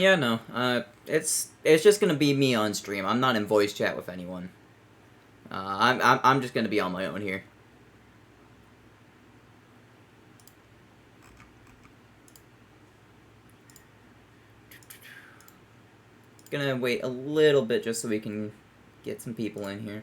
Yeah, no. It's just gonna be me on stream. I'm not in voice chat with anyone. I'm just gonna be on my own here. Gonna wait a little bit just so we can get some people in here.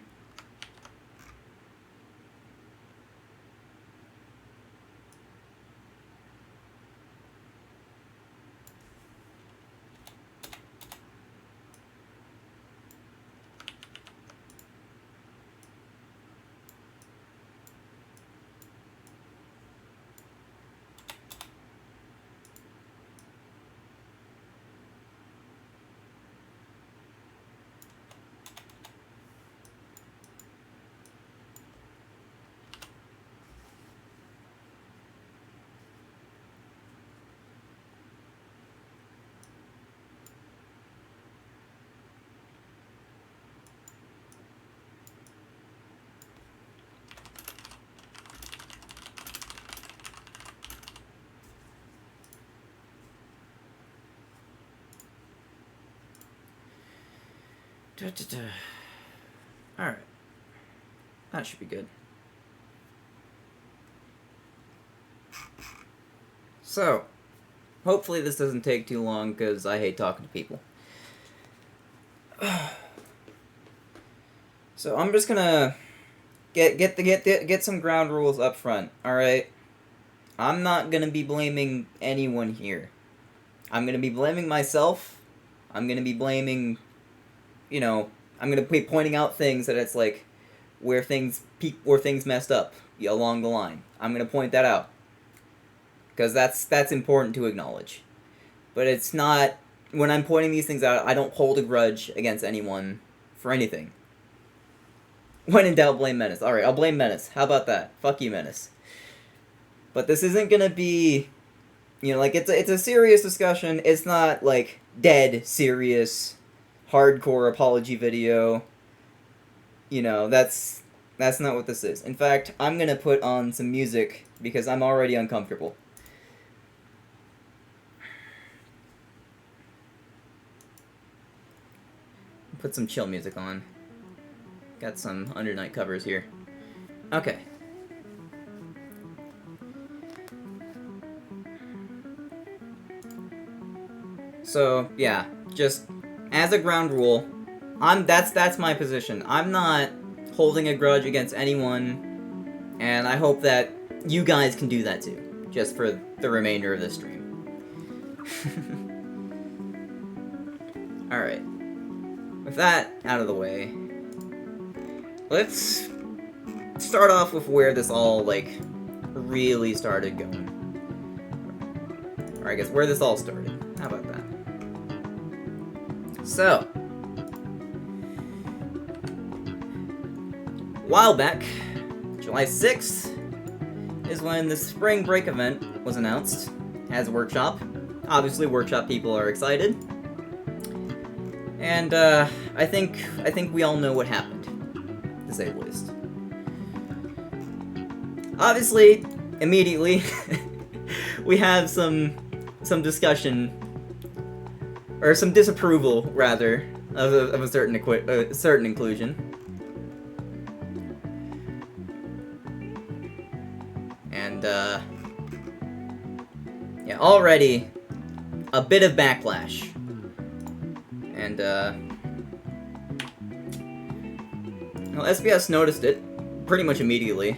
Alright. That should be good. So, hopefully this doesn't take too long, because I hate talking to people. So, I'm just gonna get some ground rules up front, alright? I'm not gonna be blaming anyone here. I'm gonna be blaming myself. I'm gonna be blaming, I'm gonna be pointing out things that it's like where things messed up along the line. I'm gonna point that out because that's important to acknowledge. But it's not, when I'm pointing these things out, I don't hold a grudge against anyone for anything. When in doubt, blame Menace. All right, I'll blame Menace. How about that? Fuck you, Menace. But this isn't gonna be, it's a serious discussion. It's not like dead serious, hardcore apology video. That's not what this is. In fact, I'm gonna put on some music because I'm already uncomfortable. Put some chill music on. Got some Undernight covers here. Okay. So, yeah, just as a ground rule, that's my position. I'm not holding a grudge against anyone, and I hope that you guys can do that too, just for the remainder of the stream. Alright. With that out of the way, let's start off with where this all, really started going. Or I guess where this all started. How about that? So, a while back, July 6th, is when the spring break event was announced as a workshop. Obviously, workshop people are excited. And, I think we all know what happened, to say the least. Obviously, immediately, we have some discussion, or some disapproval, rather, of a certain inclusion. And, yeah, already a bit of backlash. And, SBS noticed it pretty much immediately,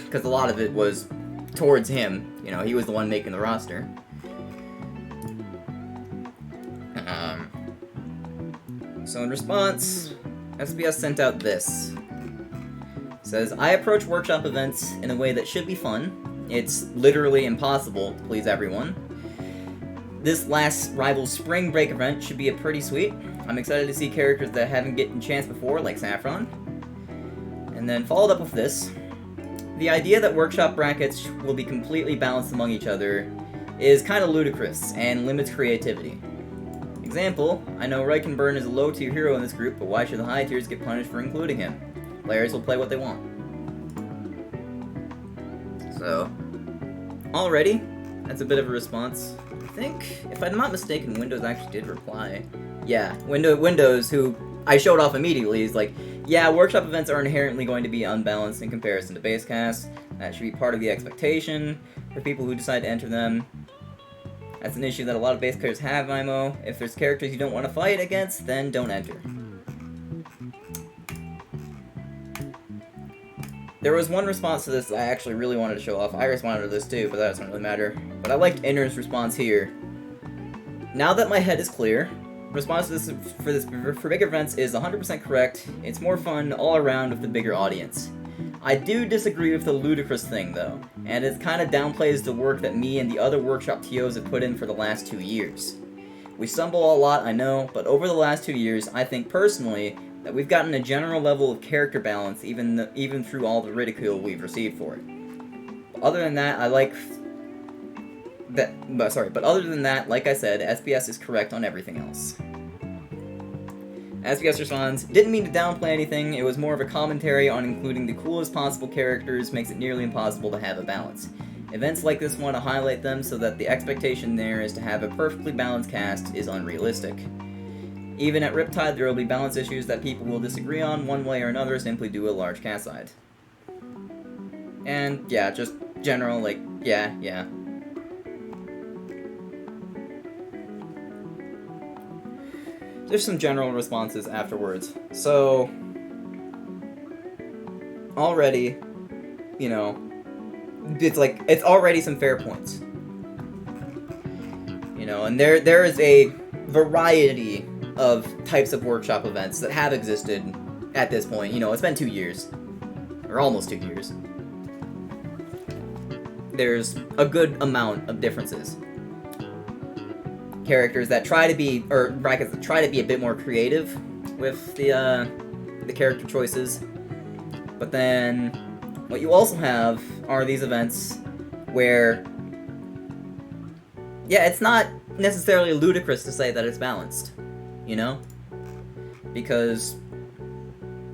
because a lot of it was towards him. He was the one making the roster. So in response, SBS sent out this. It says, I approach workshop events in a way that should be fun. It's literally impossible to please everyone. This last Rivals Spring Break event should be pretty sweet. I'm excited to see characters that haven't gotten a chance before, like Saffron. And then followed up with this. The idea that workshop brackets will be completely balanced among each other is kind of ludicrous and limits creativity. Example, I know Reichenburn is a low-tier hero in this group, but why should the high tiers get punished for including him? Players will play what they want. So, already, That's a bit of a response. I think, if I'm not mistaken, Windows actually did reply. Yeah, Windows, who I showed off immediately, is like, yeah, workshop events are inherently going to be unbalanced in comparison to basecast. That should be part of the expectation for people who decide to enter them. That's an issue that a lot of base players have, IMO. If there's characters you don't want to fight against, then don't enter. There was one response to this that I actually really wanted to show off. I responded to this too, but that doesn't really matter. But I liked Inner's response here. Now that my head is clear, response to this for bigger events is 100% correct. It's more fun all around with the bigger audience. I do disagree with the ludicrous thing though, and it kind of downplays the work that me and the other workshop TOs have put in for the last 2 years. We stumble a lot, I know, but over the last 2 years, I think personally that we've gotten a general level of character balance even through all the ridicule we've received for it. Other than that, but other than that, like I said, SBS is correct on everything else. SBS responds, didn't mean to downplay anything, it was more of a commentary on including the coolest possible characters makes it nearly impossible to have a balance. Events like this want to highlight them so that the expectation there is to have a perfectly balanced cast is unrealistic. Even at Riptide, there will be balance issues that people will disagree on one way or another simply due to a large cast size. And yeah, just general, like, yeah. There's some general responses afterwards. So, already, you know, it's already some fair points. You know, and there is a variety of types of workshop events that have existed at this point. You know, it's been 2 years. Or almost 2 years. There's a good amount of differences. Characters that try to be, or brackets that try to be a bit more creative with the character choices. But then, what you also have are these events where, yeah, it's not necessarily ludicrous to say that it's balanced, you know? Because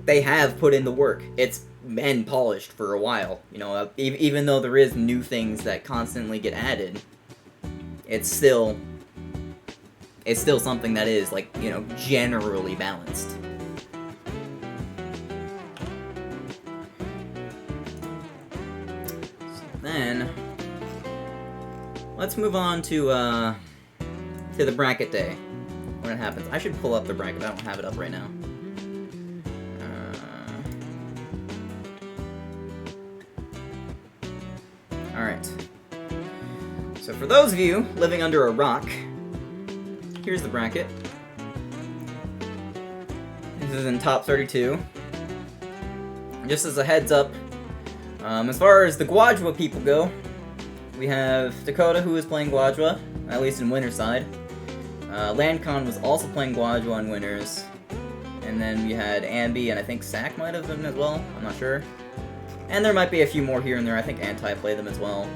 they have put in the work. It's been polished for a while, you know, even though there is new things that constantly get added, it's still something that is, like, you know, generally balanced. So then, let's move on to the bracket day, when it happens. I should pull up the bracket, I don't have it up right now. Alright. So for those of you living under a rock, here's the bracket. This is in top 32. Just as a heads up, as far as the Guadwa people go, we have Dakota, who is playing Guadwa, at least in Winner's side. Landcon was also playing Guadwa in Winners. And then we had Ambi, and I think Sack might have been as well, I'm not sure. And there might be a few more here and there, I think Anti played them as well.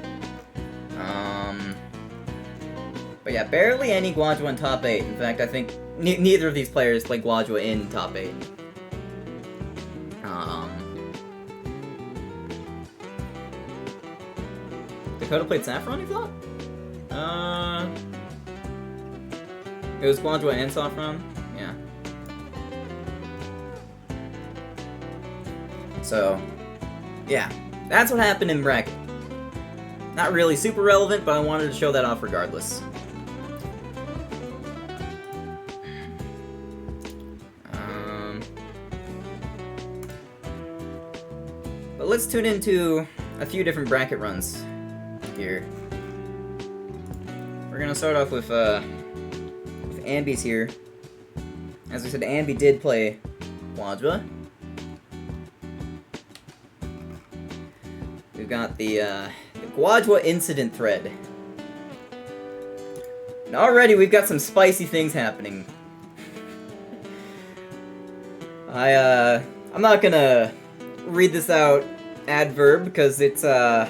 But yeah, barely any Guadwa in top 8. In fact, I think neither of these players play Guadwa in top 8. Dakota played Saffron, you thought? It was Guadwa and Saffron? Yeah. So, yeah. That's what happened in bracket. Not really super relevant, but I wanted to show that off regardless. But let's tune into a few different bracket runs here. We're gonna start off with Ambi's here. As I said, Ambi did play Guadwa. We've got the Guadwa incident thread. And already we've got some spicy things happening. I'm not gonna read this out adverb because it's a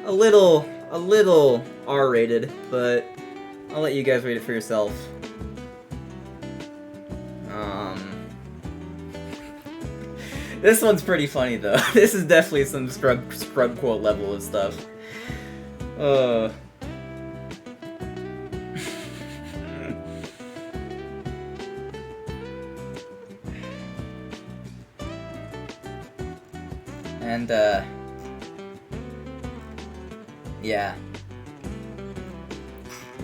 little R-rated, but I'll let you guys read it for yourself. This one's pretty funny though. This is definitely some scrub quote level of stuff. And, yeah.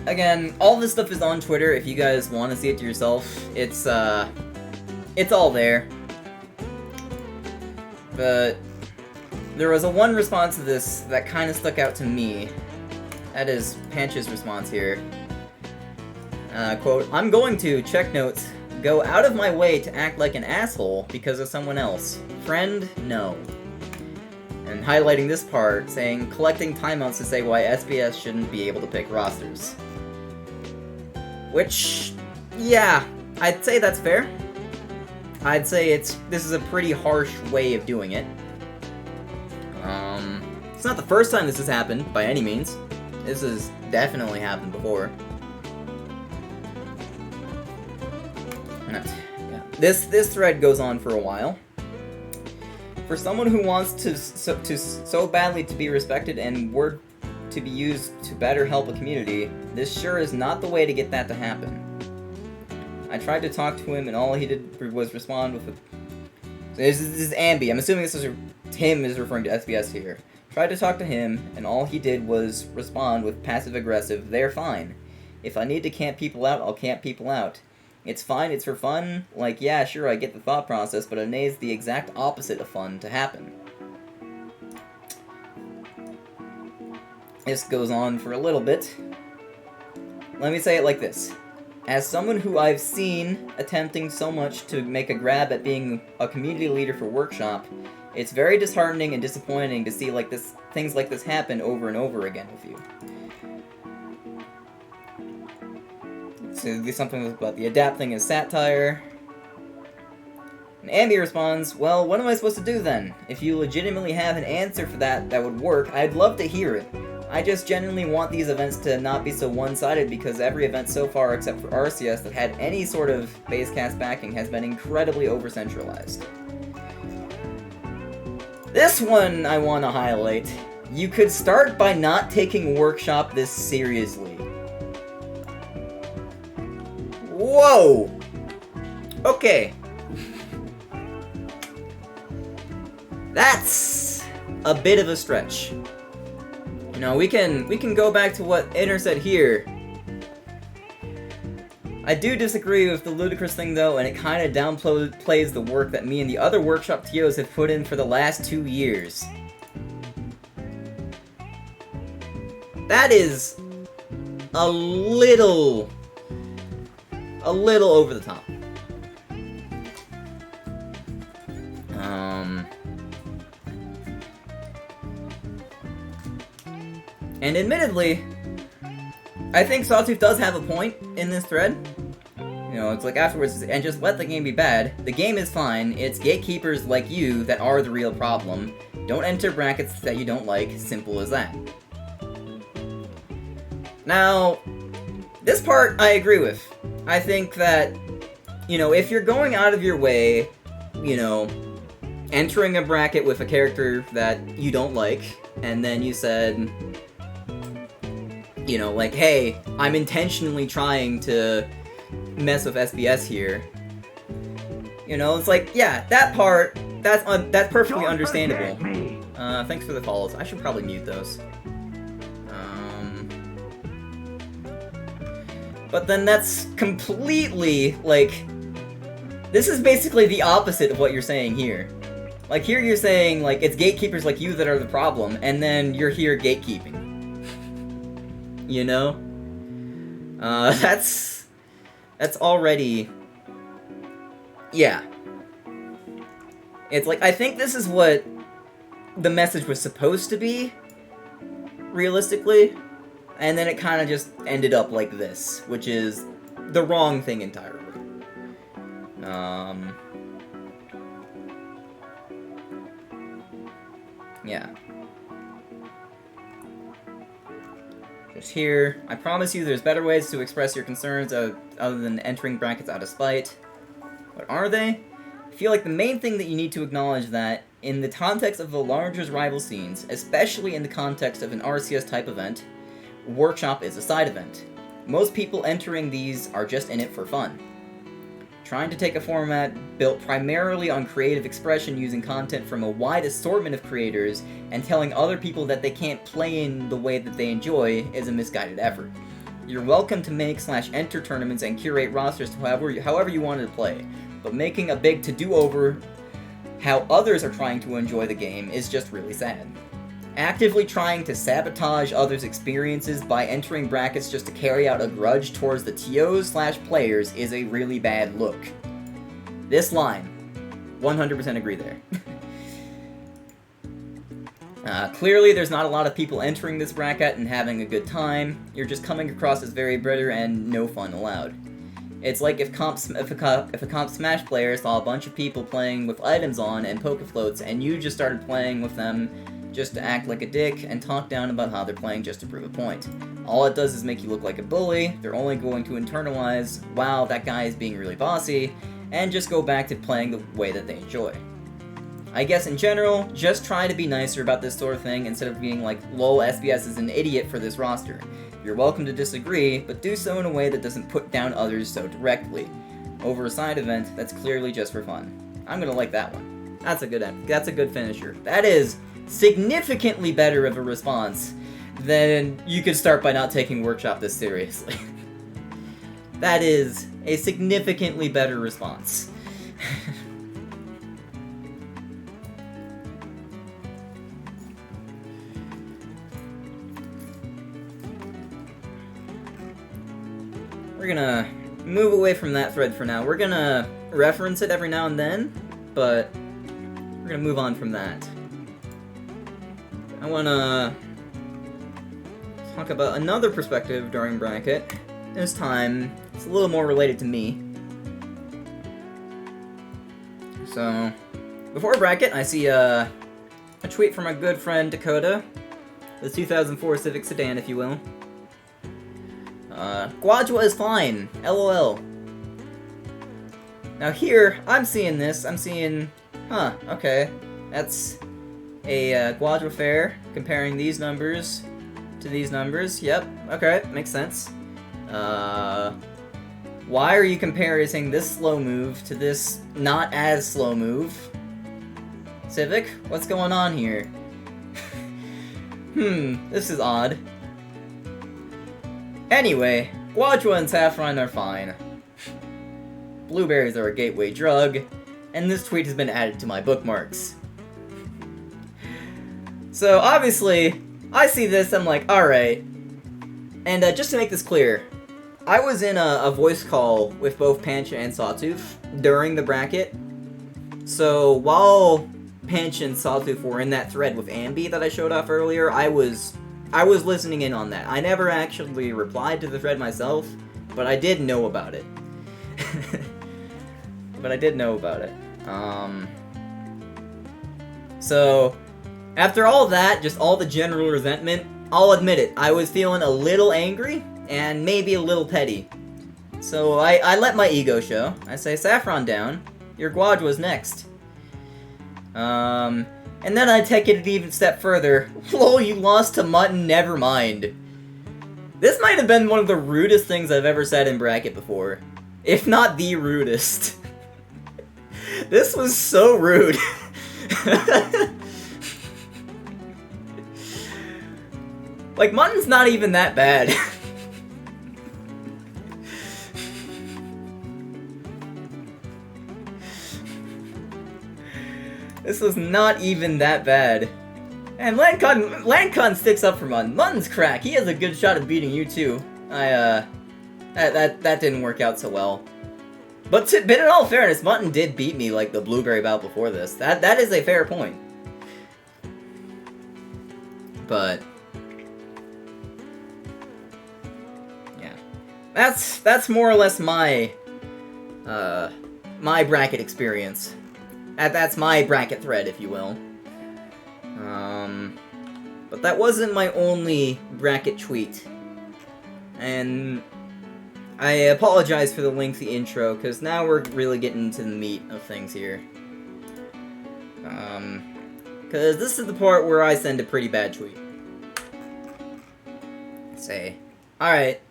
Again, all this stuff is on Twitter if you guys want to see it to yourself. It's all there. But there was one response to this that kind of stuck out to me. That is Panch's response here. Quote, "I'm going to, check notes, go out of my way to act like an asshole because of someone else. Friend, no." And highlighting this part, saying, "Collecting timeouts to say why SBS shouldn't be able to pick rosters." Which, yeah, I'd say that's fair. I'd say this is a pretty harsh way of doing it. It's not the first time this has happened, by any means. This has definitely happened before. Yeah. This thread goes on for a while. For someone who wants to so badly to be respected and word to be used to better help a community, this sure is not the way to get that to happen. I tried to talk to him, and all he did was respond with a... So this is Ambi. I'm assuming this is him is referring to SBS here. Tried to talk to him, and all he did was respond with passive-aggressive, "They're fine. If I need to camp people out, I'll camp people out. It's fine, it's for fun. Like, yeah, sure, I get the thought process, but it needs the exact opposite of fun to happen." This goes on for a little bit. Let me say it like this. As someone who I've seen attempting so much to make a grab at being a community leader for Workshop, it's very disheartening and disappointing to see things like this happen over and over again with you. So there's something about the adapt thing as satire. And Ambi responds, "Well, what am I supposed to do then? If you legitimately have an answer for that would work, I'd love to hear it. I just genuinely want these events to not be so one-sided because every event so far except for RCS that had any sort of basecast backing has been incredibly over-centralized." This one I want to highlight. You could start by not taking Workshop this seriously. Whoa! Okay. That's a bit of a stretch. You know, we can go back to what Inner said here. I do disagree with the ludicrous thing though, and it kind of downplays the work that me and the other Workshop TOs have put in for the last 2 years. That is a little over the top. And admittedly, I think Sawtooth does have a point in this thread. You know, it's like afterwards, and just let the game be bad. The game is fine. It's gatekeepers like you that are the real problem. Don't enter brackets that you don't like. Simple as that. Now, this part I agree with. I think that, you know, if you're going out of your way, you know, entering a bracket with a character that you don't like, and then you said, you know, like, hey, I'm intentionally trying to mess with SBS here. You know, it's like, yeah, that part, that's perfectly understandable. Thanks for the follows. I should probably mute those. But then that's completely, like, this is basically the opposite of what you're saying here. Like, here you're saying, like, it's gatekeepers like you that are the problem, and then you're here gatekeeping. You know? That's already... Yeah. It's like, I think this is what the message was supposed to be, realistically, and then it kind of just ended up like this, which is the wrong thing entirely. Yeah. Just here, I promise you there's better ways to express your concerns other than entering brackets out of spite. What are they? I feel like the main thing that you need to acknowledge that In the context of the larger rival scenes, especially in the context of an RCS type event, Workshop is a side event. Most people entering these are just in it for fun. Trying to take a format built primarily on creative expression using content from a wide assortment of creators and telling other people that they can't play in the way that they enjoy is a misguided effort. You're welcome to make/enter tournaments and curate rosters to however you wanted to play, but making a big to-do over how others are trying to enjoy the game is just really sad. Actively trying to sabotage others' experiences by entering brackets just to carry out a grudge towards the TOs/players is a really bad look. This line, 100% agree there. Clearly there's not a lot of people entering this bracket and having a good time. You're just coming across as very bitter and no fun allowed. It's like if a comp Smash player saw a bunch of people playing with items on and Pokefloats and you just started playing with them just to act like a dick and talk down about how they're playing just to prove a point. All it does is make you look like a bully. They're only going to internalize, wow, that guy is being really bossy, and just go back to playing the way that they enjoy. I guess in general, just try to be nicer about this sort of thing instead of being like, lol, SBS is an idiot for this roster. You're welcome to disagree, but do so in a way that doesn't put down others so directly. Over a side event that's clearly just for fun. I'm gonna like that one. That's a good finisher. That is significantly better of a response than you could start by not taking Workshop this seriously. That is a significantly better response. We're gonna move away from that thread for now. We're gonna reference it every now and then, but we're gonna move on from that. I wanna talk about another perspective during bracket. This time, it's a little more related to me. So, before bracket, I see a tweet from my good friend Dakota, the 2004 Civic Sedan, if you will. Guadwa is fine, LOL. Now here, I'm seeing, okay, that's a Guadwa fair, comparing these numbers to these numbers, yep, okay, makes sense. Why are you comparing this slow move to this not as slow move? Civic, what's going on here? This is odd. Anyway, Guadwa and Saffron are fine. Blueberries are a gateway drug, and this tweet has been added to my bookmarks. So, obviously, I see this, I'm like, alright. And just to make this clear, I was in a voice call with both Pancha and Sawtooth during the bracket. So, while Pancha and Sawtooth were in that thread with Ambi that I showed off earlier, I was listening in on that. I never actually replied to the thread myself, but I did know about it. So, after all that, just all the general resentment, I'll admit it, I was feeling a little angry, and maybe a little petty. So I let my ego show. I say, Saffron down, your Guadwa's next. And then I take it an even step further. Lol, you lost to Mutton, never mind. This might have been one of the rudest things I've ever said in bracket before. If not the rudest. This was so rude. Like, Mutton's not even that bad. This was not even that bad. And Lancon sticks up for Mutton. Mutton's crack. He has a good shot at beating you too. That didn't work out so well. But in all fairness, Mutton did beat me like the Blueberry bout before this. That is a fair point. But yeah, that's more or less my my bracket experience. That's my bracket thread, if you will. But that wasn't my only bracket tweet. And I apologize for the lengthy intro, because now we're really getting into the meat of things here. Because this is the part where I send a pretty bad tweet. Say, alright,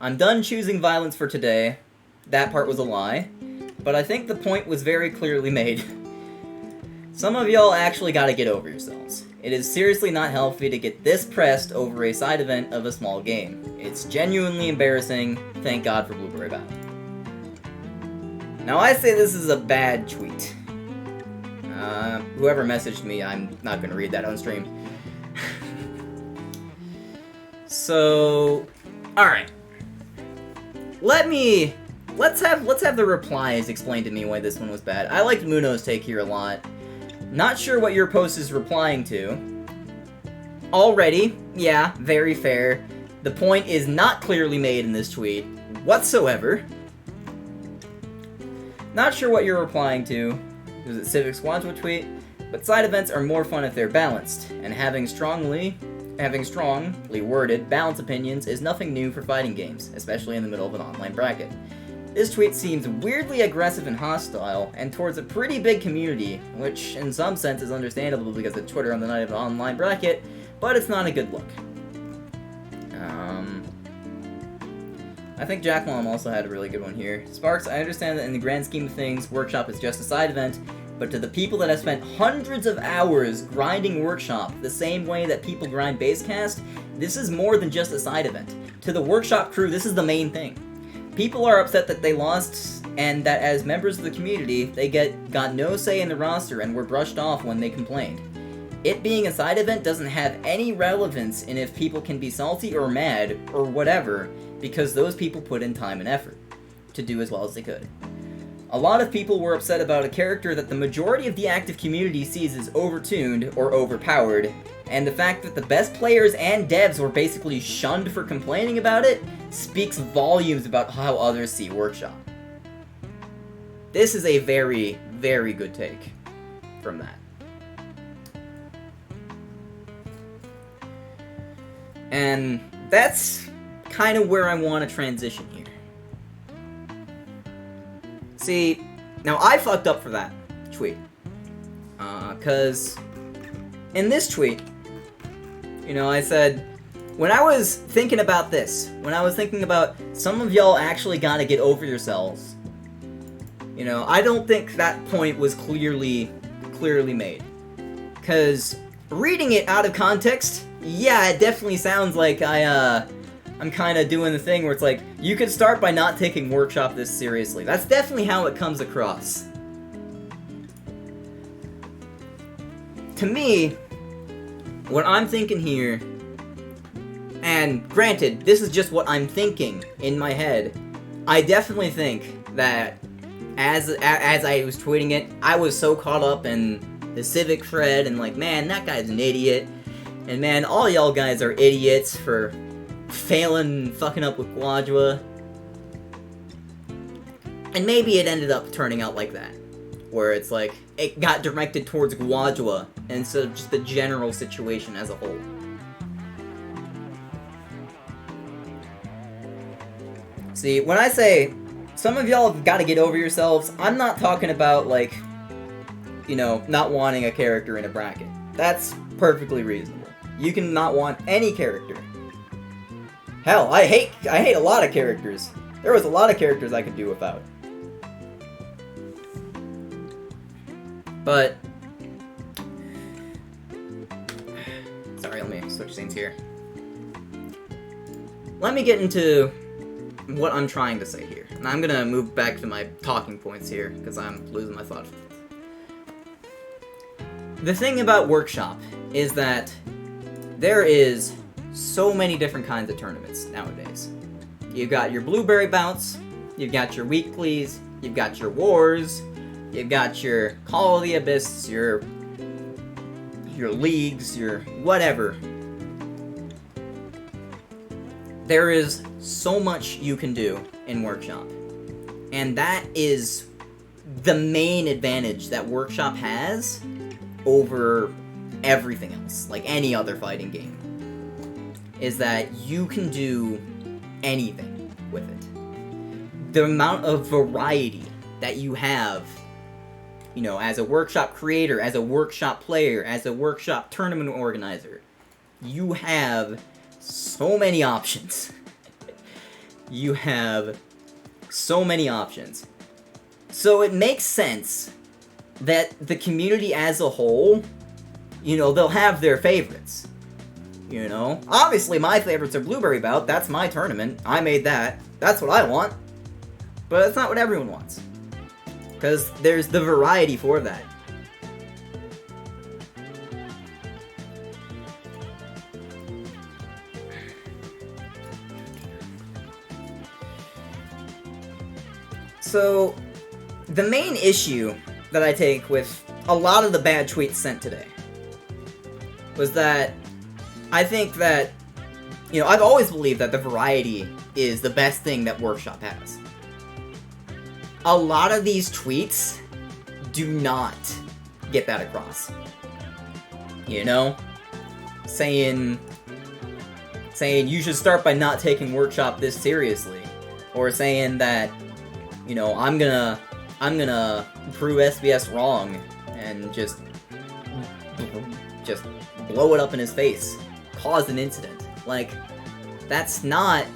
I'm done choosing violence for today. That part was a lie. But I think the point was very clearly made. Some of y'all actually gotta get over yourselves. It is seriously not healthy to get this pressed over a side event of a small game. It's genuinely embarrassing. Thank God for Blueberry Battle. Now I say this is a bad tweet. Whoever messaged me, I'm not gonna read that on stream. So, alright. Let's have the replies explain to me why this one was bad. I liked Muno's take here a lot. Not sure what your post is replying to. Already, yeah, very fair. The point is not clearly made in this tweet whatsoever. Not sure what you're replying to. Was it Civic Squad's tweet? But side events are more fun if they're balanced, and having strongly worded balance opinions is nothing new for fighting games, especially in the middle of an online bracket. This tweet seems weirdly aggressive and hostile, and towards a pretty big community, which in some sense is understandable because of Twitter on the night of an online bracket, but it's not a good look. I think Jack Mom also had a really good one here. Sparks, I understand that in the grand scheme of things, Workshop is just a side event, but to the people that have spent hundreds of hours grinding Workshop the same way that people grind Basecast, this is more than just a side event. To the Workshop crew, this is the main thing. People are upset that they lost, and that as members of the community, they got no say in the roster and were brushed off when they complained. It being a side event doesn't have any relevance in if people can be salty or mad, or whatever, because those people put in time and effort to do as well as they could. A lot of people were upset about a character that the majority of the active community sees as overtuned or overpowered, and the fact that the best players and devs were basically shunned for complaining about it speaks volumes about how others see Workshop. This is a very, very good take from that. And that's kind of where I want to transition here. See, now I fucked up for that tweet. Cause in this tweet, you know, I said, when I was thinking about this, when I was thinking about some of y'all actually gotta get over yourselves, you know, I don't think that point was clearly made. Cause reading it out of context, yeah, it definitely sounds like I'm kind of doing the thing where it's like, you could start by not taking Workshop this seriously. That's definitely how it comes across. To me, what I'm thinking here, and granted, this is just what I'm thinking in my head, I definitely think that as I was tweeting it, I was so caught up in the Civic thread and like, man, that guy's an idiot. And man, all y'all guys are idiots for fucking up with Guadwa. And maybe it ended up turning out like that. Where it's like, it got directed towards Guadwa instead of just the general situation as a whole. See, when I say, some of y'all have got to get over yourselves, I'm not talking about, like, you know, not wanting a character in a bracket. That's perfectly reasonable. You can not want any character. Hell, I hate a lot of characters. There was a lot of characters I could do without. But sorry, let me switch scenes here. Let me get into what I'm trying to say here. And I'm gonna move back to my talking points here, because I'm losing my thought. The thing about Workshop is that there is so many different kinds of tournaments nowadays. You've got your Blueberry Bouts, you've got your Weeklies, you've got your Wars, you've got your Call of the Abyss, your leagues, your whatever. There is so much you can do in Workshop. And that is the main advantage that Workshop has over everything else, like any other fighting game, is that you can do anything with it. The amount of variety that you have you know, as a workshop creator, as a workshop player, as a workshop tournament organizer, you have so many options. You have so many options. So it makes sense that the community as a whole, you know, they'll have their favorites. You know? Obviously, my favorites are Blueberry Bout. That's my tournament. I made that. That's what I want. But that's not what everyone wants. Because there's the variety for that. So, the main issue that I take with a lot of the bad tweets sent today was that I think that, you know, I've always believed that the variety is the best thing that Workshop has. A lot of these tweets do not get that across. You know? Saying you should start by not taking Workshop this seriously. Or saying that, you know, I'm gonna prove SBS wrong and just blow it up in his face. Cause an incident. Like, that's not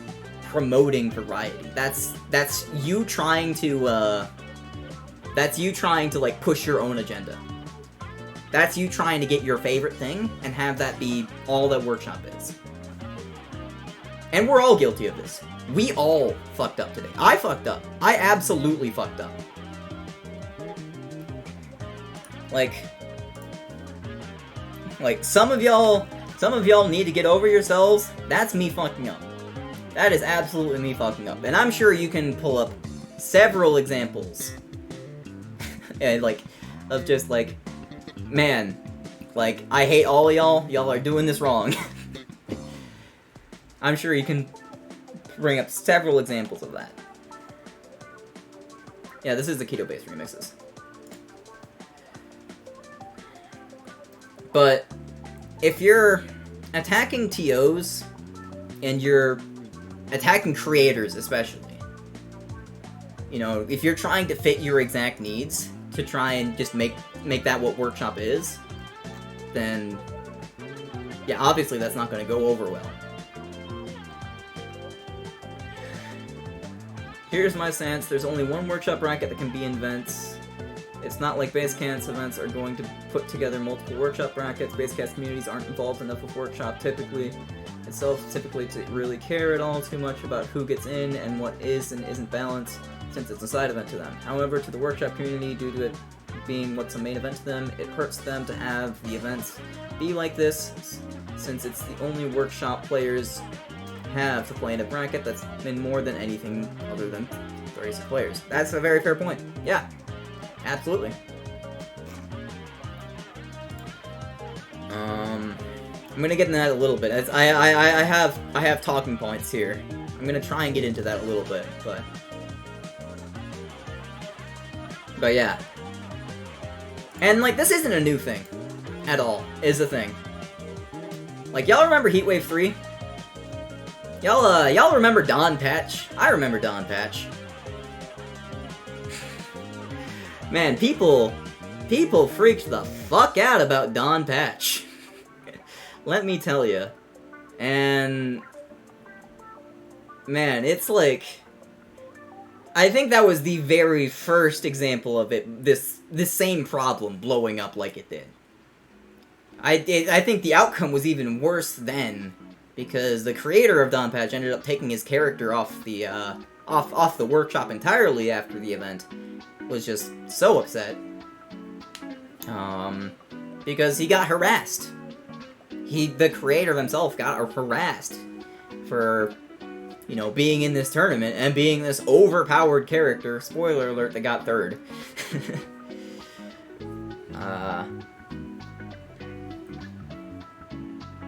promoting variety. That's you trying to like push your own agenda. That's you trying to get your favorite thing and have that be all that Workshop is. And we're all guilty of this. We all fucked up today. I fucked up. I absolutely fucked up. Like some of y'all need to get over yourselves. That's me fucking up. That is absolutely me fucking up. And I'm sure you can pull up several examples. And of just man, I hate all of y'all. Y'all are doing this wrong. I'm sure you can bring up several examples of that. Yeah, this is the keto-based remixes. But if you're attacking TOs and you're attacking creators especially, you know, if you're trying to fit your exact needs to try and just make that what Workshop is, then yeah, obviously that's not going to go over well. Here's my stance. There's only one Workshop bracket that can be in events. It's not like Basecamps events are going to put together multiple Workshop brackets. Basecamp communities aren't involved enough with Workshop typically to really care at all too much about who gets in and what is and isn't balanced, since it's a side event to them. However, to the Workshop community, due to it being what's a main event to them, it hurts them to have the events be like this, since it's the only Workshop players have to play in a bracket that's been more than anything other than 36 players. That's a very fair point. Yeah, absolutely. I'm gonna get into that a little bit. I have talking points here. I'm gonna try and get into that a little bit, but yeah. And this isn't a new thing at all. Is the thing. Y'all remember Heatwave 3? Y'all remember Don Patch? I remember Don Patch. Man, people freaked the fuck out about Don Patch. Let me tell you. And man, it's I think that was the very first example of it, this same problem blowing up like it did. I think the outcome was even worse then, because the creator of Don Patch ended up taking his character off the off the Workshop entirely after the event. Was just so upset. Because he got harassed. The creator himself got harassed for, you know, being in this tournament and being this overpowered character, spoiler alert, that got third.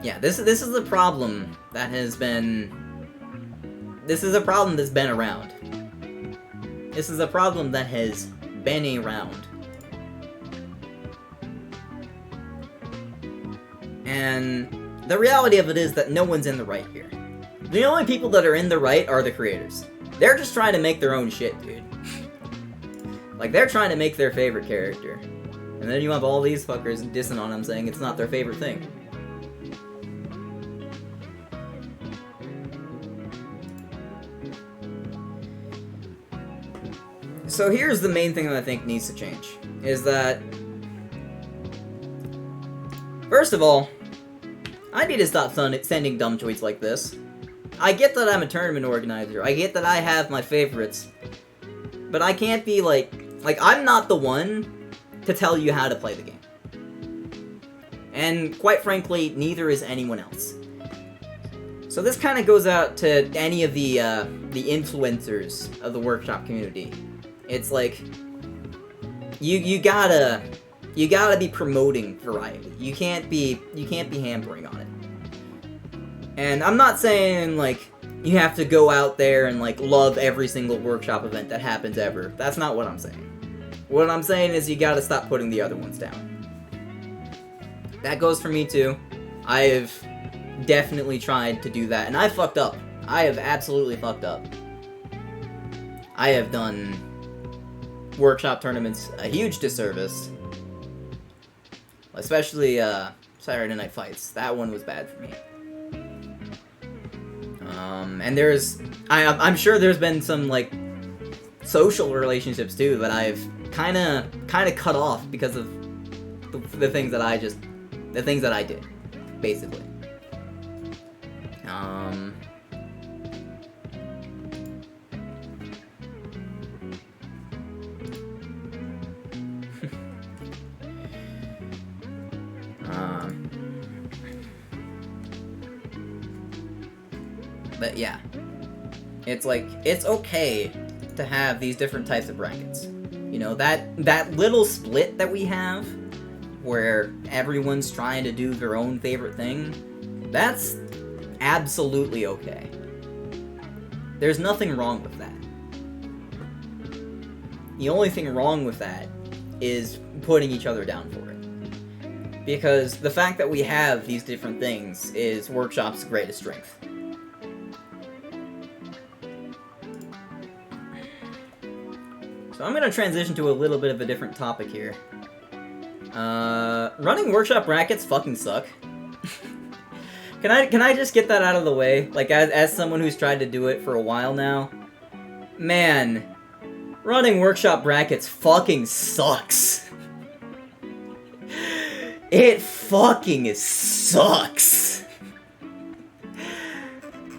Yeah, this is a problem that has been... This is a problem that's been around. This is a problem that has been around. And the reality of it is that no one's in the right here. The only people that are in the right are the creators. They're just trying to make their own shit, dude. Like, they're trying to make their favorite character. And then you have all these fuckers dissing on them saying it's not their favorite thing. So here's the main thing that I think needs to change. Is that... First of all, I need to stop sending dumb tweets like this. I get that I'm a tournament organizer. I get that I have my favorites. But I can't be like, I'm not the one to tell you how to play the game. And quite frankly, neither is anyone else. So this kind of goes out to any of the influencers of the workshop community. It's like, you gotta be promoting variety. You can't be hampering on it. And I'm not saying, like, you have to go out there and, like, love every single workshop event that happens ever. That's not what I'm saying. What I'm saying is you gotta stop putting the other ones down. That goes for me, too. I have definitely tried to do that, and I fucked up. I have absolutely fucked up. I have done workshop tournaments a huge disservice. Especially, Saturday Night Fights. That one was bad for me. And I'm sure there's been some, like, social relationships, too, that I've kinda cut off because of the things that I did, basically. But yeah, it's like, it's okay to have these different types of brackets. You know, that little split that we have, where everyone's trying to do their own favorite thing, that's absolutely okay. There's nothing wrong with that. The only thing wrong with that is putting each other down for it. Because the fact that we have these different things is Workshop's greatest strength. So I'm gonna transition to a little bit of a different topic here. Running workshop brackets fucking suck. Can I just get that out of the way? Like, as someone who's tried to do it for a while now, man, running workshop brackets fucking sucks. It fucking sucks.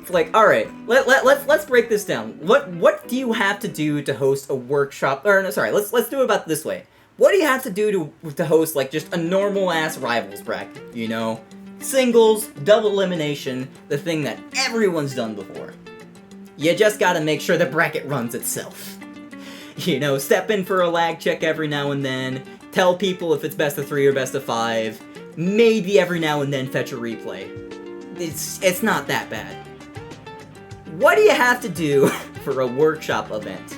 Like, alright, let's break this down. What do you have to do to host a workshop? Or no, sorry, let's do it about this way. What do you have to do to host, like, just a normal ass rivals bracket? You know, singles, double elimination, the thing that everyone's done before. You just gotta make sure the bracket runs itself. You know, step in for a lag check every now and then. Tell people if it's best of 3 or best of 5. Maybe every now and then fetch a replay. It's not that bad. What do you have to do for a workshop event?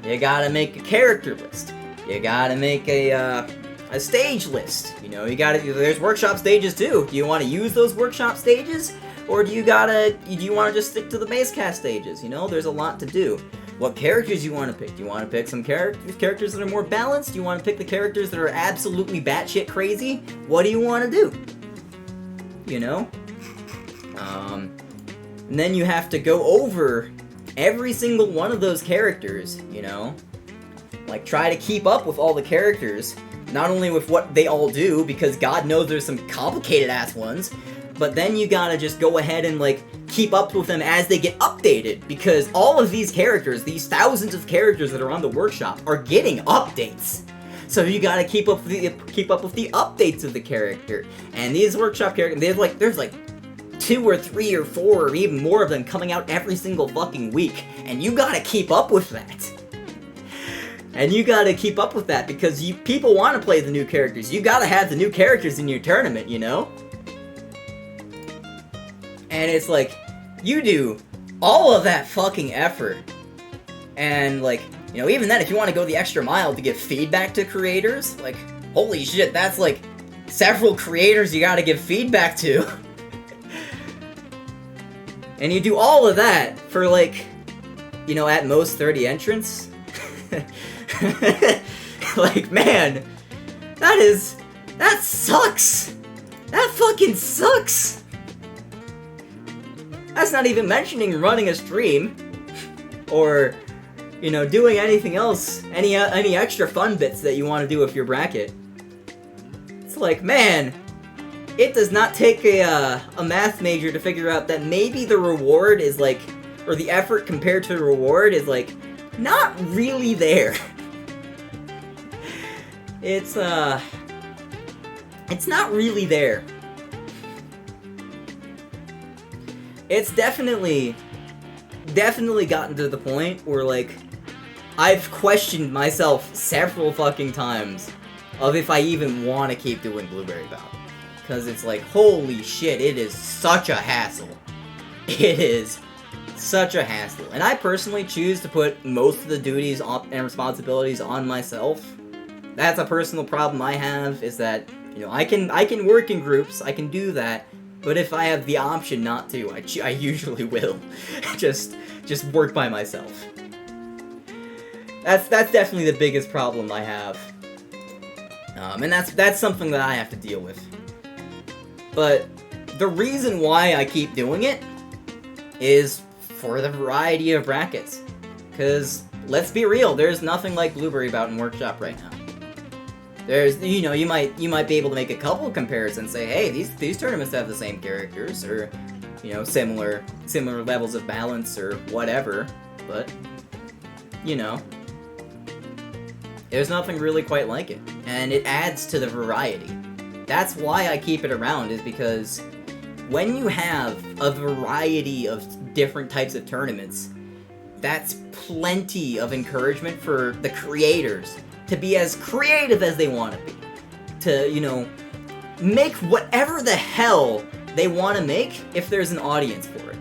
You gotta make a character list. You gotta make a stage list. You know, there's workshop stages too. Do you want to use those workshop stages? Or do you want to just stick to the base cast stages? You know, there's a lot to do. What characters you want to pick? Do you want to pick some characters that are more balanced? Do you want to pick the characters that are absolutely batshit crazy? What do you want to do? You know? And then you have to go over every single one of those characters, you know? Like, try to keep up with all the characters, not only with what they all do, because God knows there's some complicated-ass ones, but then you gotta just go ahead and, like, keep up with them as they get updated, because all of these characters, these thousands of characters that are on the workshop, are getting updates. So you gotta keep up with the updates of the character. And these workshop characters, there's like 2 or 3 or 4 or even more of them coming out every single fucking week, and you gotta keep up with that. And you gotta keep up with that because people want to play the new characters. You gotta have the new characters in your tournament, you know? And it's like, you do all of that fucking effort. And, like, you know, even then, if you want to go the extra mile to give feedback to creators, like, holy shit, that's like several creators you gotta give feedback to. And you do all of that for, like, you know, at most 30 entrants. Like, man, that sucks. That fucking sucks. That's not even mentioning running a stream, or, you know, doing anything else, any extra fun bits that you want to do with your bracket. It's like, man, it does not take a math major to figure out that maybe the reward is like, or the effort compared to the reward is like, not really there. It's not really there. It's definitely gotten to the point where, like, I've questioned myself several fucking times of if I even want to keep doing Blueberry Bout. Because it's like, holy shit, it is such a hassle. It is such a hassle. And I personally choose to put most of the duties and responsibilities on myself. That's a personal problem I have, is that, you know, I can work in groups, I can do that, but if I have the option not to, I usually will. just work by myself. That's definitely the biggest problem I have. And that's something that I have to deal with. But the reason why I keep doing it is for the variety of brackets. Because, let's be real, there's nothing like Blueberry Bout in Workshop right now. There's, you know, you might be able to make a couple of comparisons, say, hey, these tournaments have the same characters, or, you know, similar levels of balance, or whatever, but, you know, there's nothing really quite like it, and it adds to the variety. That's why I keep it around, is because when you have a variety of different types of tournaments, that's plenty of encouragement for the creators to be as creative as they want to be. To, you know, make whatever the hell they want to make if there's an audience for it.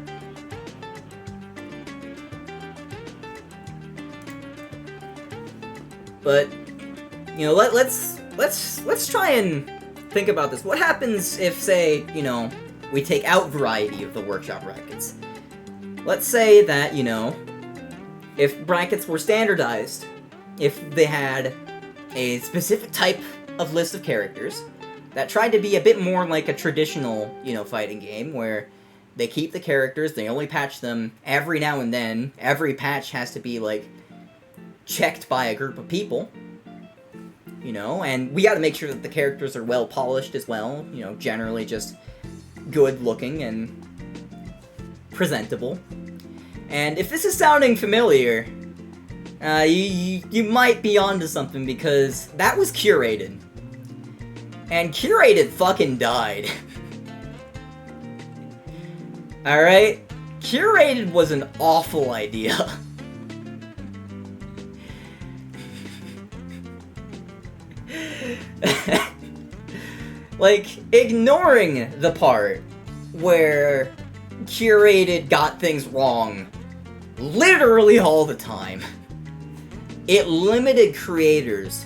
But, you know, let's try and think about this. What happens if, say, you know, we take out variety of the workshop brackets? Let's say that, you know, if brackets were standardized, if they had a specific type of list of characters that tried to be a bit more like a traditional, you know, fighting game, where they keep the characters, they only patch them every now and then, every patch has to be, like, checked by a group of people, you know, and we gotta make sure that the characters are well polished as well, you know, generally just good looking and presentable. And if this is sounding familiar, you might be onto something, because that was Curated. And Curated fucking died. Alright? Curated was an awful idea. Like, ignoring the part where Curated got things wrong literally all the time, it limited creators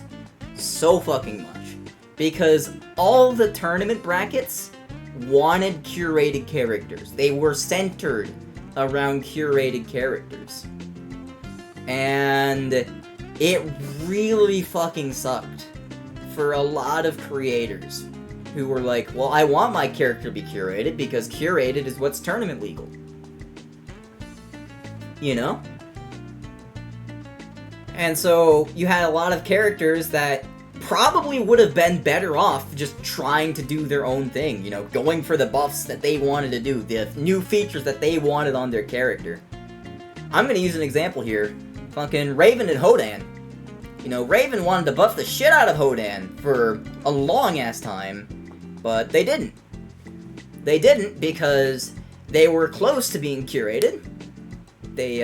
so fucking much, because all the tournament brackets wanted curated characters. They were centered around curated characters. And it really fucking sucked for a lot of creators who were like, well, I want my character to be curated because curated is what's tournament legal. You know? And so you had a lot of characters that probably would have been better off just trying to do their own thing, you know, going for the buffs that they wanted to do, the new features that they wanted on their character. I'm gonna use an example here. Fucking Raven and Hodan. You know, Raven wanted to buff the shit out of Hodan for a long-ass time, but they didn't. They didn't because they were close to being curated. They,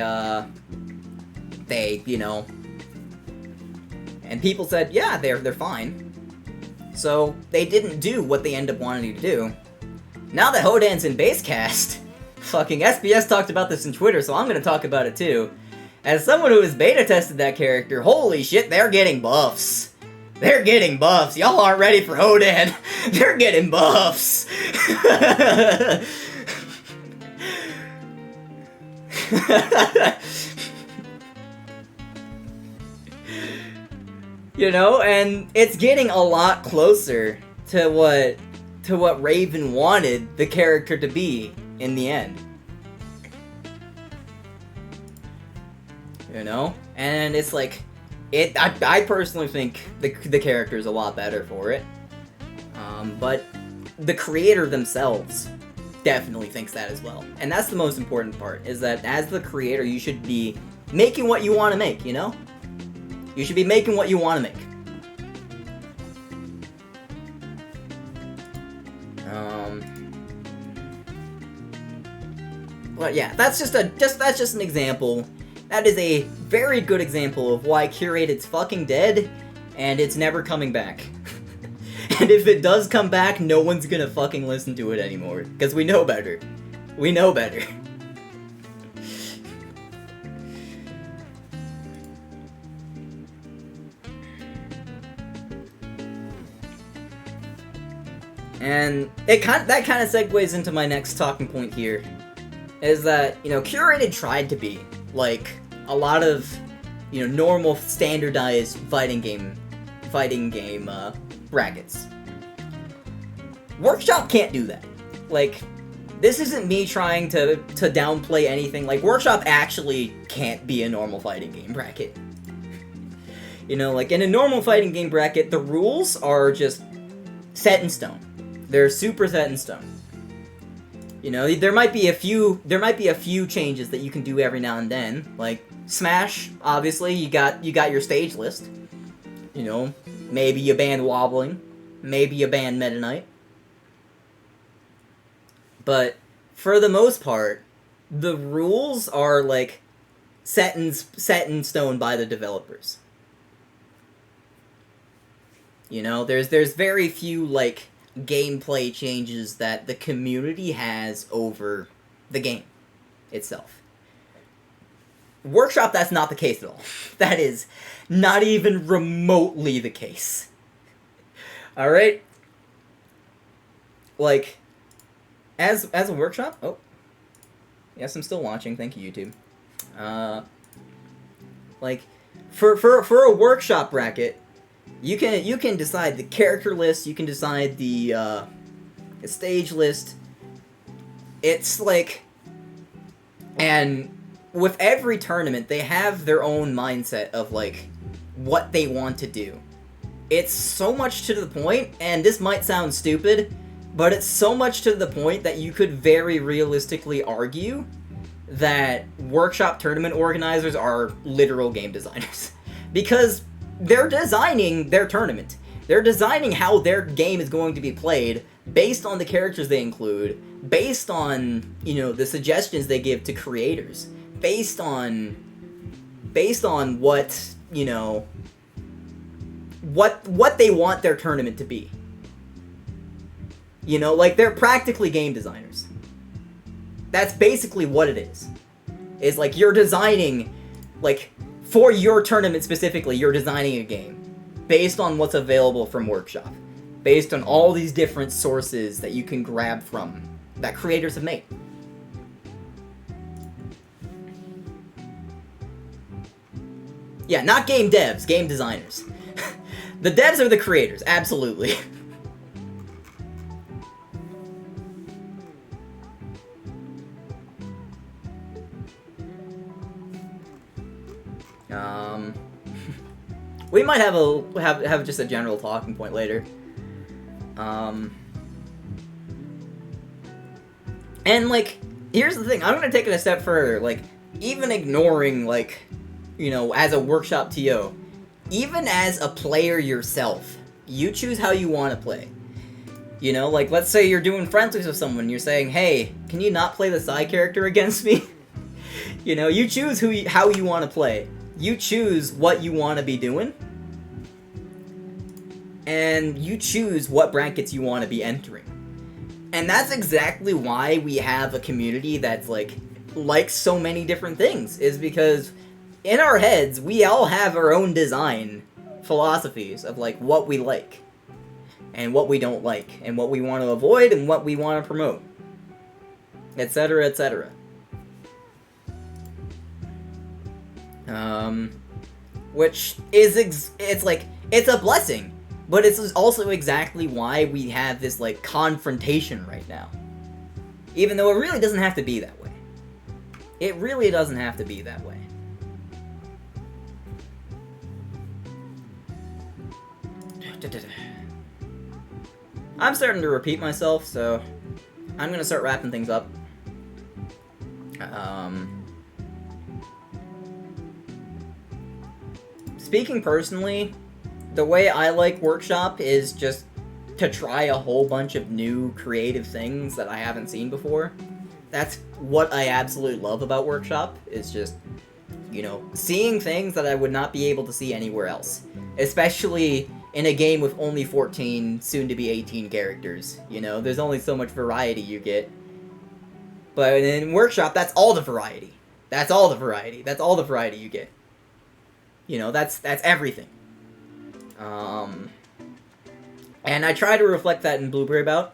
you know... And people said, yeah, they're fine. So, they didn't do what they ended up wanting to do. Now that Hodan's in Basecast, fucking SBS talked about this in Twitter, so I'm gonna talk about it too. As someone who has beta tested that character, holy shit, they're getting buffs. They're getting buffs. Y'all aren't ready for Hodan. They're getting buffs. You know, and it's getting a lot closer to what Raven wanted the character to be in the end. You know? And it's like, I personally think the character is a lot better for it. But the creator themselves definitely thinks that as well. And that's the most important part, is that as the creator, you should be making what you want to make, you know? You should be making what you want to make. But yeah, that's just an example. That is a very good example of why Curated's fucking dead, and it's never coming back. And if it does come back, no one's gonna fucking listen to it anymore, because we know better. We know better. And that kind of segues into my next talking point here, is that, you know, Curated tried to be like a lot of, you know, normal standardized fighting game brackets. Workshop can't do that. Like, this isn't me trying to downplay anything. Like, Workshop actually can't be a normal fighting game bracket. You know, like, in a normal fighting game bracket, the rules are just set in stone. They're super set in stone. You know, there might be a few changes that you can do every now and then. Like Smash, obviously, you got your stage list. You know, maybe you ban wobbling, maybe you ban Meta Knight. But for the most part, the rules are like set in stone by the developers. You know, there's very few like gameplay changes that the community has over the game itself. Workshop, that's not the case at all. That is not even remotely the case. Alright? Like, as a Workshop... Oh. Yes, I'm still watching. Thank you, YouTube. Like, for a Workshop bracket, you can decide the character list, you can decide the stage list. It's like, and with every tournament, they have their own mindset of like what they want to do. It's so much to the point, and this might sound stupid, but it's so much to the point that you could very realistically argue that Workshop tournament organizers are literal game designers. Because they're designing their tournament. They're designing how their game is going to be played based on the characters they include, based on, you know, the suggestions they give to creators, based on what, you know, what they want their tournament to be. You know, like, they're practically game designers. That's basically what it is. It's like you're designing, like, for your tournament specifically, you're designing a game based on what's available from Workshop, based on all these different sources that you can grab from, that creators have made. Yeah, not game devs, game designers. The devs are the creators, absolutely. We might have just a general talking point later. And like, here's the thing, I'm gonna take it a step further. Like, even ignoring, like, you know, as a Workshop TO, even as a player yourself, you choose how you want to play. You know, like, let's say you're doing friendlies with someone, you're saying, hey, can you not play the side character against me? You know, you choose how you want to play. You choose what you want to be doing. And you choose what brackets you want to be entering. And that's exactly why we have a community that's like so many different things, is because in our heads, we all have our own design philosophies of like what we like and what we don't like and what we want to avoid and what we want to promote, etc., etc. which is it's like it's a blessing, but it's also exactly why we have this like confrontation right now. Even though it really doesn't have to be that way. It really doesn't have to be that way. I'm starting to repeat myself, so I'm gonna start wrapping things up. Speaking personally, the way I like Workshop is just to try a whole bunch of new creative things that I haven't seen before. That's what I absolutely love about Workshop, is just, you know, seeing things that I would not be able to see anywhere else. Especially in a game with only 14, soon to be 18 characters. You know, there's only so much variety you get. But in Workshop, that's all the variety. That's all the variety. That's all the variety you get. You know, that's everything. And I try to reflect that in Blueberry Bout,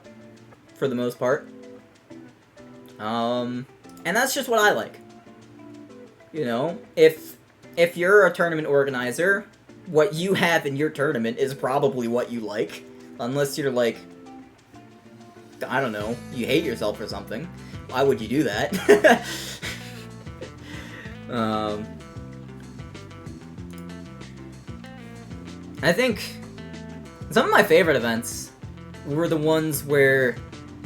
for the most part. And that's just what I like. You know, if you're a tournament organizer, what you have in your tournament is probably what you like. Unless you're like, I don't know, you hate yourself or something. Why would you do that? I think some of my favorite events were the ones where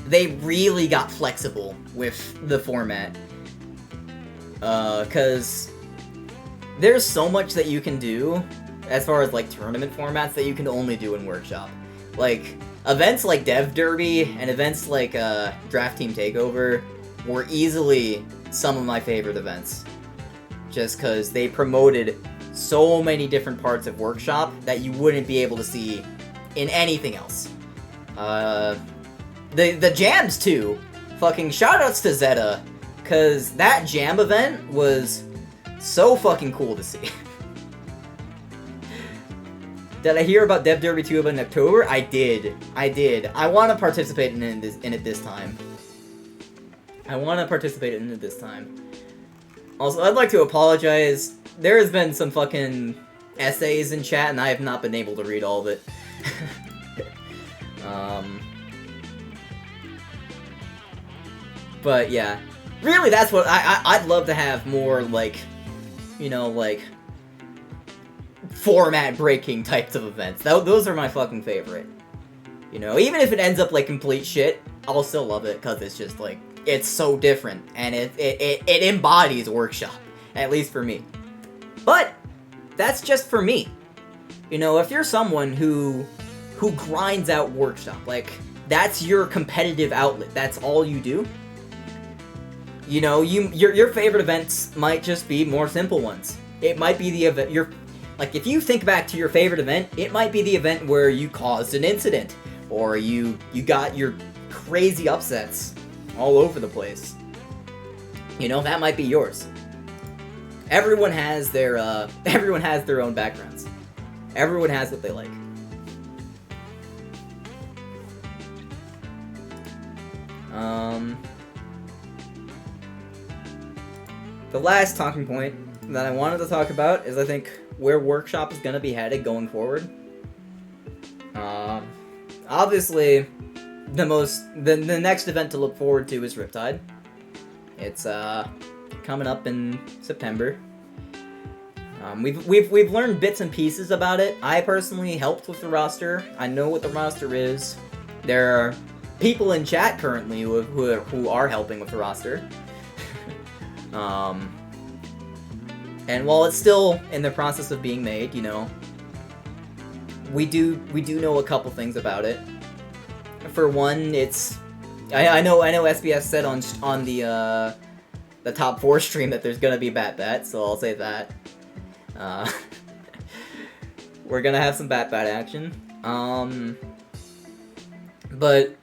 they really got flexible with the format. Because there's so much that you can do as far as like tournament formats that you can only do in Workshop. Like, events like Dev Derby and events like Draft Team Takeover were easily some of my favorite events. Just because they promoted so many different parts of Workshop that you wouldn't be able to see in anything else. The jams too. Fucking shoutouts to Zeta, cause that jam event was so fucking cool to see. Did I hear about Dev Derby 2 in October? I did. I want to participate in it this time. Also, I'd like to apologize. There has been some fucking essays in chat, and I have not been able to read all of it. But yeah, really, that's what I'd love to have more, like, you know, like, format-breaking types of events. Those are my fucking favorite. You know, even if it ends up like complete shit, I'll still love it because it's just like, it's so different, and it embodies Workshop, at least for me. But that's just for me. You know, if you're someone who grinds out Workshop, like, that's your competitive outlet, that's all you do, you know, your favorite events might just be more simple ones. It might be the event, like, if you think back to your favorite event, it might be the event where you caused an incident, or you got your crazy upsets all over the place. You know, that might be yours. Everyone has their own backgrounds. Everyone has what they like. The last talking point that I wanted to talk about is, I think, where Workshop is going to be headed going forward. Obviously, the next event to look forward to is Riptide. It's coming up in September. We've learned bits and pieces about it. I personally helped with the roster. I know what the roster is. There are people in chat currently who are helping with the roster. And while it's still in the process of being made, you know, we do know a couple things about it. For one, it's I know SBS said on the top 4 stream that there's gonna be Bat, so I'll say that. We're gonna have some Bat action. But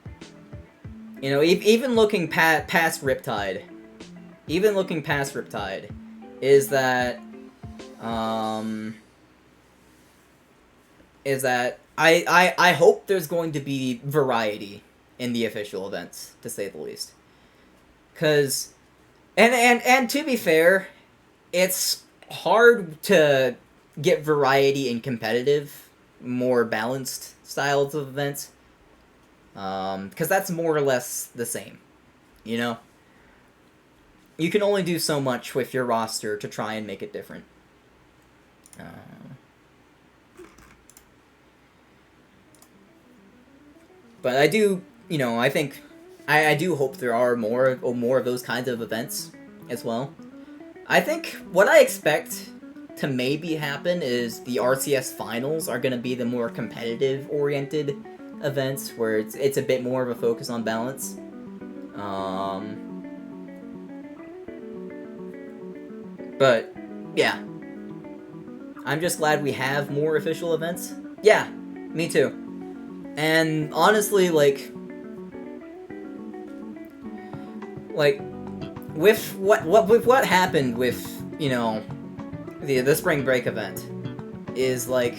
you know, even looking past Riptide, is that I hope there's going to be variety in the official events, to say the least. 'Cause and to be fair, it's hard to get variety in competitive, more balanced styles of events. Because that's more or less the same, you know? You can only do so much with your roster to try and make it different. But I do, I think, I do hope there are more of those kinds of events as well. I think what I expect to maybe happen is the RCS finals are going to be the more competitive oriented events where it's a bit more of a focus on balance. But yeah, I'm just glad we have more official events. Yeah, me too. And honestly, like with what happened with the spring break event is like,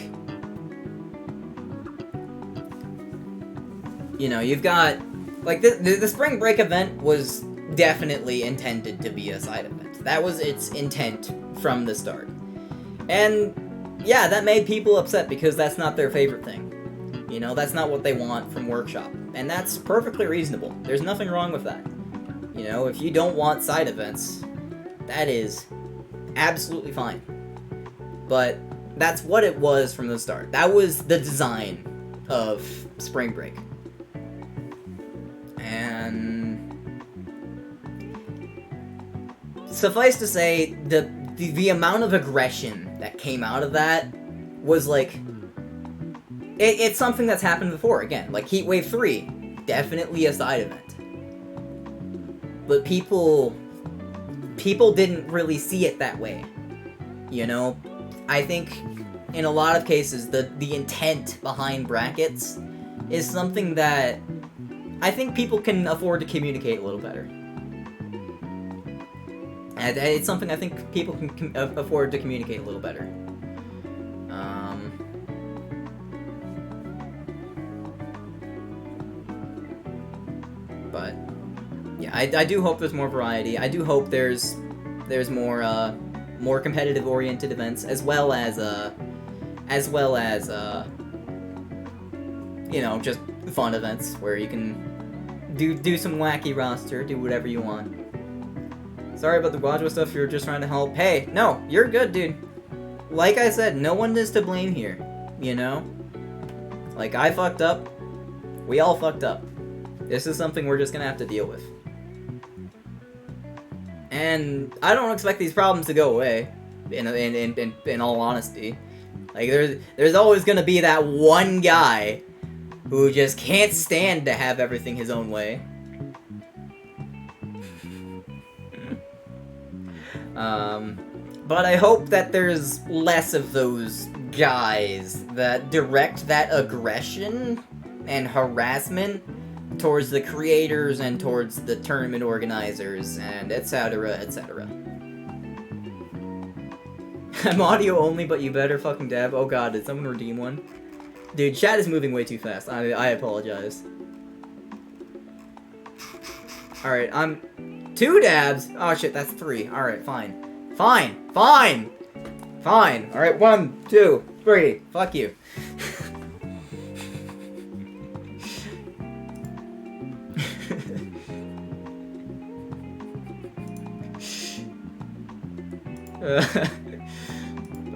you've got like the spring break event was definitely intended to be a side event. That was its intent from the start. And yeah, that made people upset because that's not their favorite thing. That's not what they want from Workshop. And that's perfectly reasonable. There's nothing wrong with that. If you don't want side events, that is absolutely fine. But that's what it was from the start. That was the design of Spring Break. And suffice to say, the amount of aggression that came out of that was like, it's something that's happened before. Again, like Heatwave 3, definitely a side event. But people didn't really see it that way. I think in a lot of cases the intent behind brackets is something that I think people can afford to communicate a little better. And it's something I think people can afford to communicate a little better. But yeah, I do hope there's more variety. I do hope there's more competitive oriented events as well as just fun events where you can do some wacky roster, do whatever you want. Sorry about the guadwa stuff. You're just trying to help. Hey, no, you're good, dude. Like I said, no one is to blame here. Like I fucked up. We all fucked up. This is something we're just gonna have to deal with. And I don't expect these problems to go away, in all honesty. Like, there's always gonna be that one guy who just can't stand to have everything his own way. But I hope that there's less of those guys that direct that aggression and harassment towards the creators and towards the tournament organizers and etc, etc. I'm audio only, but you better fucking dab. Oh god, did someone redeem one? Dude, chat is moving way too fast. I apologize. Alright, I'm 2 dabs. Oh shit, that's 3. Alright, fine. Fine! Fine! Fine! Alright, 1, 2, 3. Fuck you.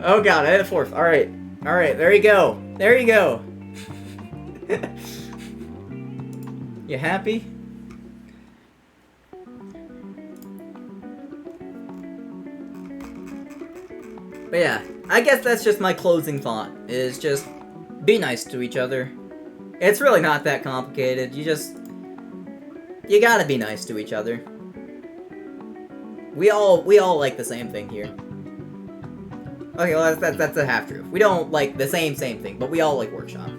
Oh god, I had a 4th. Alright. Alright, there you go. There you go. You happy? But yeah, I guess that's just my closing thought, is just be nice to each other. It's really not that complicated. You gotta be nice to each other. We all like the same thing here. Okay, well that's a half truth. We don't like the same thing, but we all like Workshop.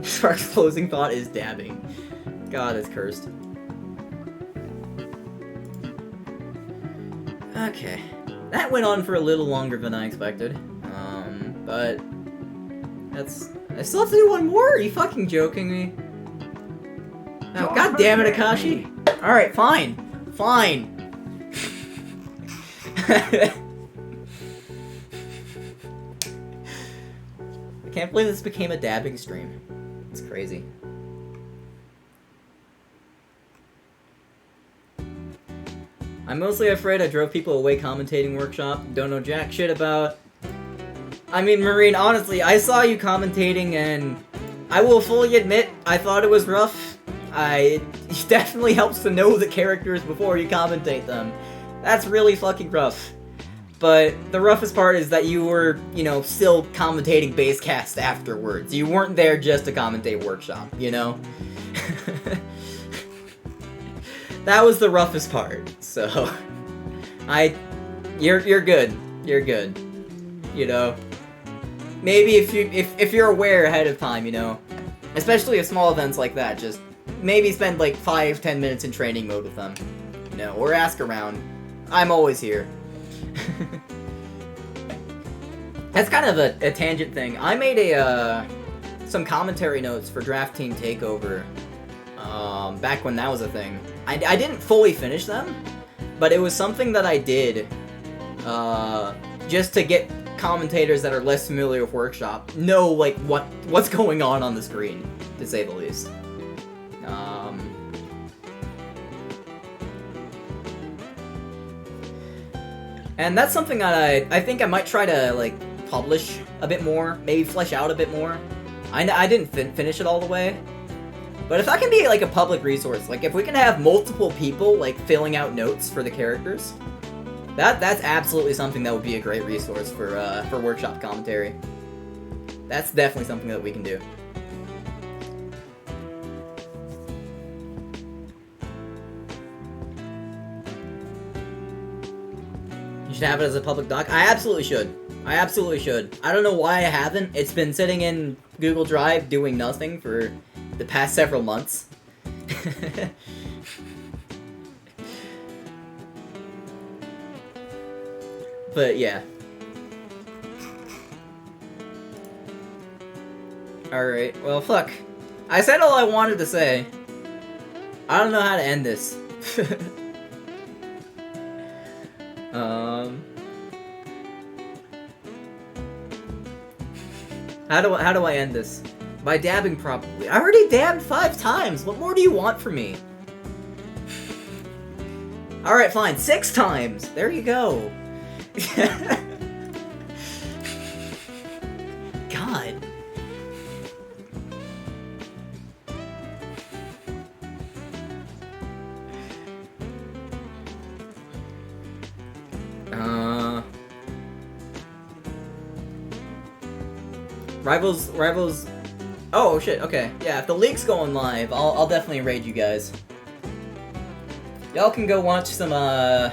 Shark's closing thought is dabbing. God, it's cursed. Okay, that went on for a little longer than I expected. But I still have to do one more. Are you fucking joking me? Oh, god damn it, Akashi. Alright, fine. Fine. I can't believe this became a dabbing stream. It's crazy. I'm mostly afraid I drove people away commentating workshop. Don't know jack shit about. I mean, Marine, honestly, I saw you commentating and I will fully admit I thought it was rough. It definitely helps to know the characters before you commentate them. That's really fucking rough. But the roughest part is that you were, you know, still commentating Basecast afterwards. You weren't there just to commentate workshop, you know? That was the roughest part. So, you're good. You're good. You know? Maybe if you're aware ahead of time, you know, especially at small events like that, just maybe spend like 5-10 minutes in training mode with them, you know, or ask around. I'm always here. That's kind of a tangent thing. I made some commentary notes for Draft Team Takeover back when that was a thing. I didn't fully finish them, but it was something that I did just to get commentators that are less familiar with Workshop know like what's going on the screen, to say the least. And that's something that I think I might try to like publish a bit more, maybe flesh out a bit more. I didn't finish it all the way, but if that can be like a public resource, like if we can have multiple people like filling out notes for the characters, that's absolutely something that would be a great resource for workshop commentary. That's definitely something that we can do. You should have it as a public doc. I absolutely should. I absolutely should. I don't know why I haven't. It's been sitting in Google Drive doing nothing for the past several months. But yeah. Alright, well fuck. I said all I wanted to say. I don't know how to end this. How do I end this? By dabbing, probably. I already dabbed 5 times! What more do you want from me? Alright, fine. 6 times! There you go. God. Rivals. Oh shit. Okay. Yeah. If the league's going live, I'll definitely raid you guys. Y'all can go watch some. I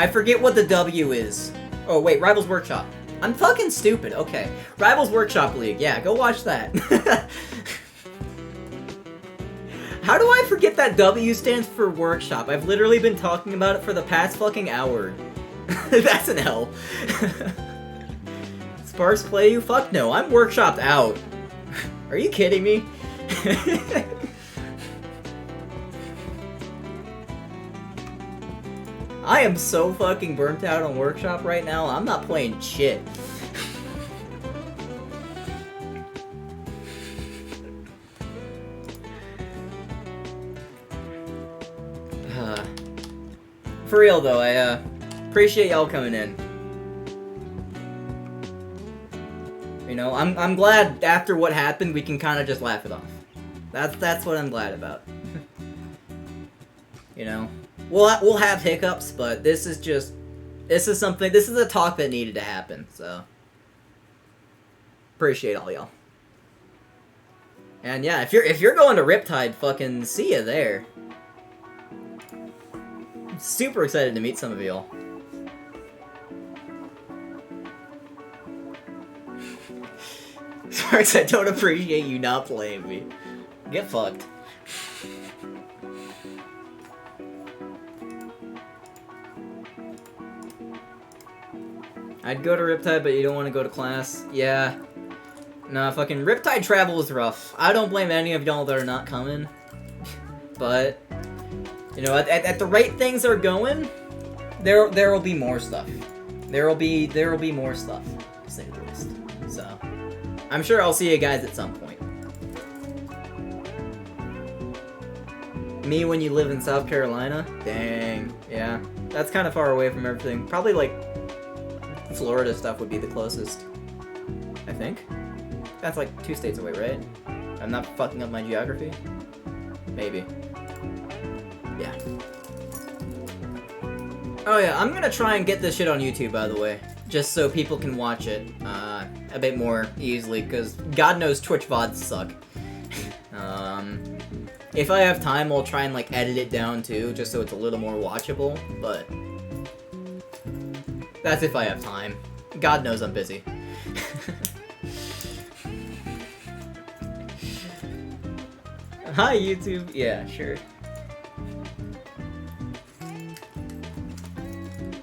forget what the W is. Oh wait, Rivals Workshop. I'm fucking stupid. Okay, Rivals Workshop League. Yeah, go watch that. How do I forget that W stands for Workshop? I've literally been talking about it for the past fucking hour. That's an L. Sparse play you? Fuck no, I'm workshopped out. Are you kidding me? I am so fucking burnt out on workshop right now, I'm not playing shit. For real though, I appreciate y'all coming in. You know, I'm glad after what happened we can kind of just laugh it off. That's what I'm glad about. You know, we'll have hiccups, but this is a talk that needed to happen. So appreciate all y'all. And yeah, if you're going to Riptide, fucking see ya there. I'm super excited to meet some of y'all. Sorry, I don't appreciate you not playing me. Get fucked. I'd go to Riptide, but you don't want to go to class. Yeah. Nah, fucking Riptide travel is rough. I don't blame any of y'all that are not coming. But, you know, at the rate things are going, there will be more stuff. There will be more stuff, to say the least. So. I'm sure I'll see you guys at some point. Me when you live in South Carolina? Dang, yeah. That's kind of far away from everything. Probably, like, Florida stuff would be the closest. I think. That's like 2 states away, right? I'm not fucking up my geography? Maybe. Yeah. Oh yeah, I'm gonna try and get this shit on YouTube, by the way. Just so people can watch it a bit more easily, because God knows Twitch VODs suck. If I have time, I'll try and like edit it down too, just so it's a little more watchable, but that's if I have time. God knows I'm busy. Hi, YouTube. Yeah, sure.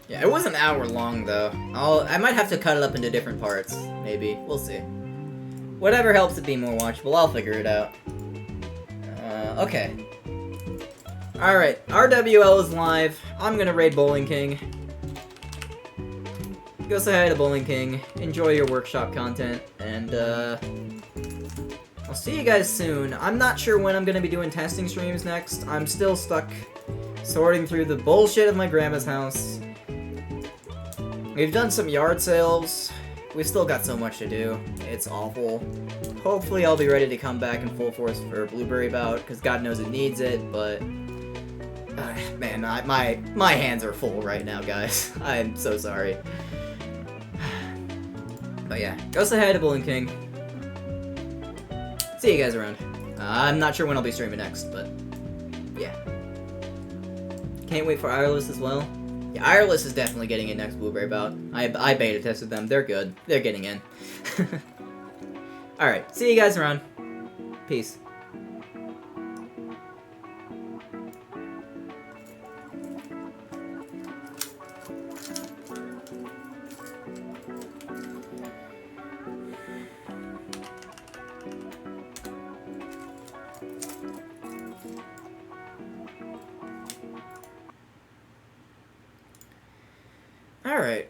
Yeah, it was an hour long, though. I might have to cut it up into different parts, maybe. We'll see. Whatever helps it be more watchable, I'll figure it out. Okay. Alright, RWL is live. I'm gonna raid Bowling King. Go say hi to Bowling King. Enjoy your workshop content, and, I'll see you guys soon. I'm not sure when I'm gonna be doing testing streams next. I'm still stuck sorting through the bullshit of my grandma's house. We've done some yard sales. We've still got so much to do. It's awful. Hopefully I'll be ready to come back in full force for Blueberry Bout, because God knows it needs it, but... man, my hands are full right now, guys. I'm so sorry. But yeah, go say hi to Bowling King. See you guys around. I'm not sure when I'll be streaming next, but yeah. Can't wait for Ireless as well. Yeah, Ireless is definitely getting in next Blueberry Bout. I beta tested them. They're good. They're getting in. Alright, see you guys around. Peace. Alright.